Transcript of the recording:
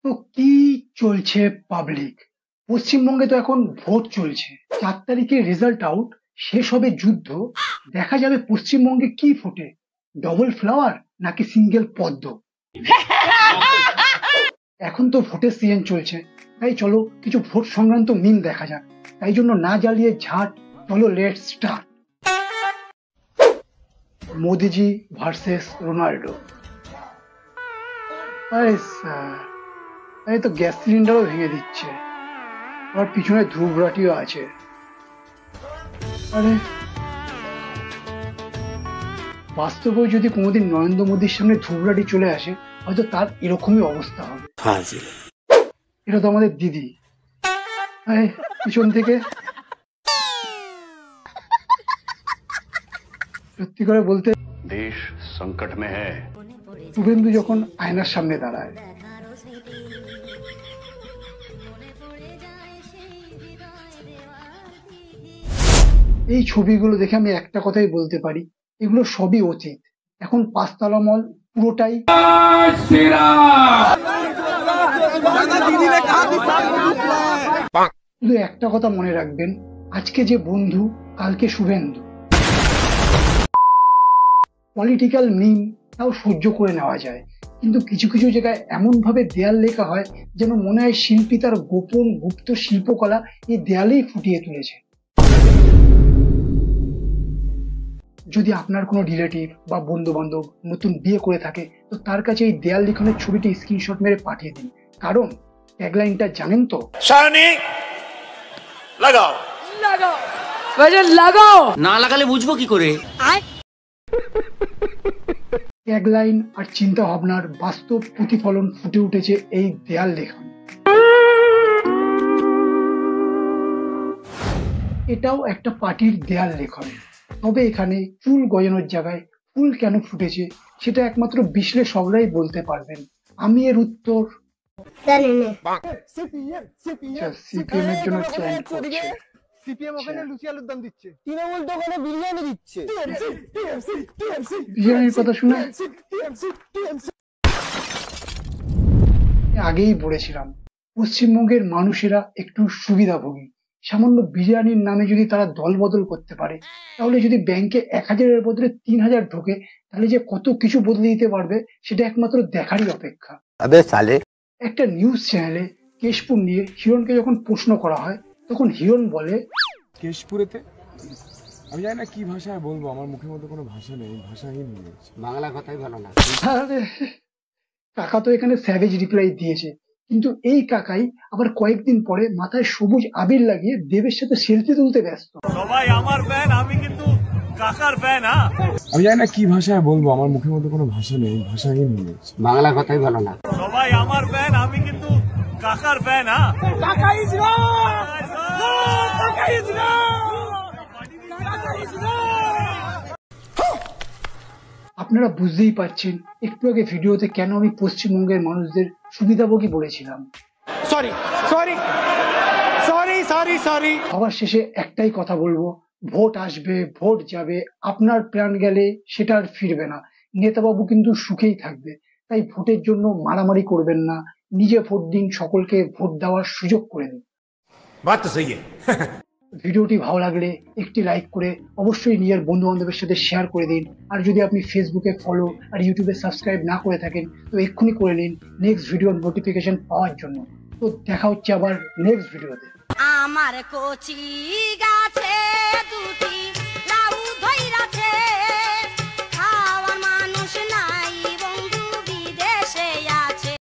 তো কি চলছে পাবলিক? পশ্চিমবঙ্গে তো এখন ভোট চলছে। 4 তারিখে রেজাল্ট আউট, শেষ হবে যুদ্ধ। দেখা যাবে পশ্চিমবঙ্গে কি ফোটে, ডবল ফ্লাওয়ার নাকি সিঙ্গেল পদ্ম। এখন তো ভোটের সিজন চলছে, তাই চলো কিছু ভোট সংক্রান্ত মিম দেখা যাক। তাই জন্য না জ্বালিয়ে ঝাট, চলো let's start. Modiji versus Ronaldo. আরে স্যার, এই তো গ্যাস সিলিন্ডারও ভেঙে দিচ্ছে, আর পিছনে ধূপরাটিও আছে। আরে বাস্তবেও যদি কোনোদিন নরেন্দ্র মোদীর সামনে ধূপরাটি চলে আসে, হয়তো তার এরকমই অবস্থা হবে। এটা তো আমাদের দিদি। পিছন থেকে সত্যি করে বলতে দেশ সংকট মে হ্যায়। শুভেন্দু যখন আয়নার সামনে দাঁড়ায়, এই ছবিগুলো দেখে আমি একটা কথাই বলতে পারি, এগুলো সবই অতীত। এখন 5 তলা মল পুরোটাই শুধু একটা কথা মনে রাখবেন, আজকে যে বন্ধু কালকে শুভেন্দু। পলিটিক্যাল মিম তাও সহ্য করে নেওয়া যায়, কিন্তু কিছু কিছু জায়গায় এমন ভাবে দেয়াল লেখা হয় যেন মনে হয় শিল্পী তার গোপন গুপ্ত শিল্পকলা এই দেয়ালেই ফুটিয়ে তুলেছে। যদি আপনার কোনো রিলেটিভ বা বন্ধু বান্ধব নতুন বিয়ে করে থাকে, তো তার কাছে এই দেয়াল লিখনের ছবিটি স্ক্রিনশট মেরে পাঠিয়ে দিন। কারণ ট্যাগলাইনটা জানেন তো, লাগাও লাগাও লাগাও, না লাগালে বুঝবো কি করে। ট্যাগলাইন আর চিন্তা ভাবনার বাস্তব প্রতিফলন ফুটে উঠেছে এই দেয়াল লেখন। এটাও একটা পার্টির দেয়াল লেখন, তবে এখানে চুল গজানোর জায়গায় ফুল কেন ফুটেছে সেটা একমাত্র বিশ্লেষকরাই বলতে পারবেন। আমি এর উত্তর সিপিএম এর জন্য চ্যালেঞ্জ করছি। সিপিএম ওখানে লুচি আলুর দাম দিচ্ছে, তৃণমূল তো ওখানে বিরিয়ানি দিচ্ছে। বিরিয়ানির কথা শুনে আগেই বলেছিলাম, পশ্চিমবঙ্গের মানুষেরা একটু সুবিধাভোগী। সামান্য বিরিয়ানির নামে যদি তারা দল বদল করতে পারে, তাহলে যদি ব্যাংকে 1000-এর বদলে 3000 ঢোকে, তাহলে যে কত কিছু বদলে দিতে পারবে সেটা একমাত্র দেখারই অপেক্ষা। একটা নিউজ চ্যানেলে কেশপুর নিয়ে হিরণকে যখন প্রশ্ন করা হয়, তখন হিরণ বলে, কেশপুরেতে আমি জানি না কি ভাষায় বলবো, আমার মুখের মধ্যে কোনো ভাষা নেই, ভাষাহীন হয়ে গেছে। বাংলা কথাই ভালো না। আরে কাকা তো এখানে স্যাভেজ রিপ্লাই দিয়েছে, কিন্তু এই কাকাই আবার কয়েকদিন পরে মাথায় সবুজ আবির লাগিয়ে দেবের সাথে সেলফি তুলতে ব্যস্ত। সবাই আমার ফ্যান, আমি কিন্তু কাকার ফ্যান। আমি জানি না কি ভাষায় বলবো, আমার মুখের মধ্যে কোনো ভাষা নেই, ভাষাহীন হয়ে গেছে। বাংলা কথাই ভালো না। সবাই আমার ফ্যান, আমি কিন্তু কাকার ফ্যান। কাকা ইজ কাকা ইজ আপনারা বুঝতেই পারছেন একটু আগে ভিডিওতে কেন আমি পশ্চিমবঙ্গের মানুষদের সুবিধাভোগী বলেছিলাম। Sorry sorry sorry sorry sorry. সবার শেষে একটাই কথা বলবো, ভোট আসবে, ভোট যাবে, আপনার প্রাণ গেলে সেটা আর ফিরবে না। নেতাবাবু কিন্তু সুখেই থাকবে, তাই ভোটের জন্য মারামারি করবেন না, নিজে ভোট দিন, সকলকে ভোট দেওয়ার সুযোগ করে দিন। ভিডিওটি ভালো লাগলে একটি লাইক করে অবশ্যই নিজের বন্ধু বান্ধবের সাথে শেয়ার করে দিন। আর যদি আপনি ফেসবুকে ফলো আর ইউটিউবে সাবস্ক্রাইব না করে থাকেন, তো এক্ষুনি করে নিন নেক্সট ভিডিওর নোটিফিকেশন পাওয়ার জন্য। তো দেখা হচ্ছে আবার নেক্সট ভিডিওতে। আমার কচি গাছে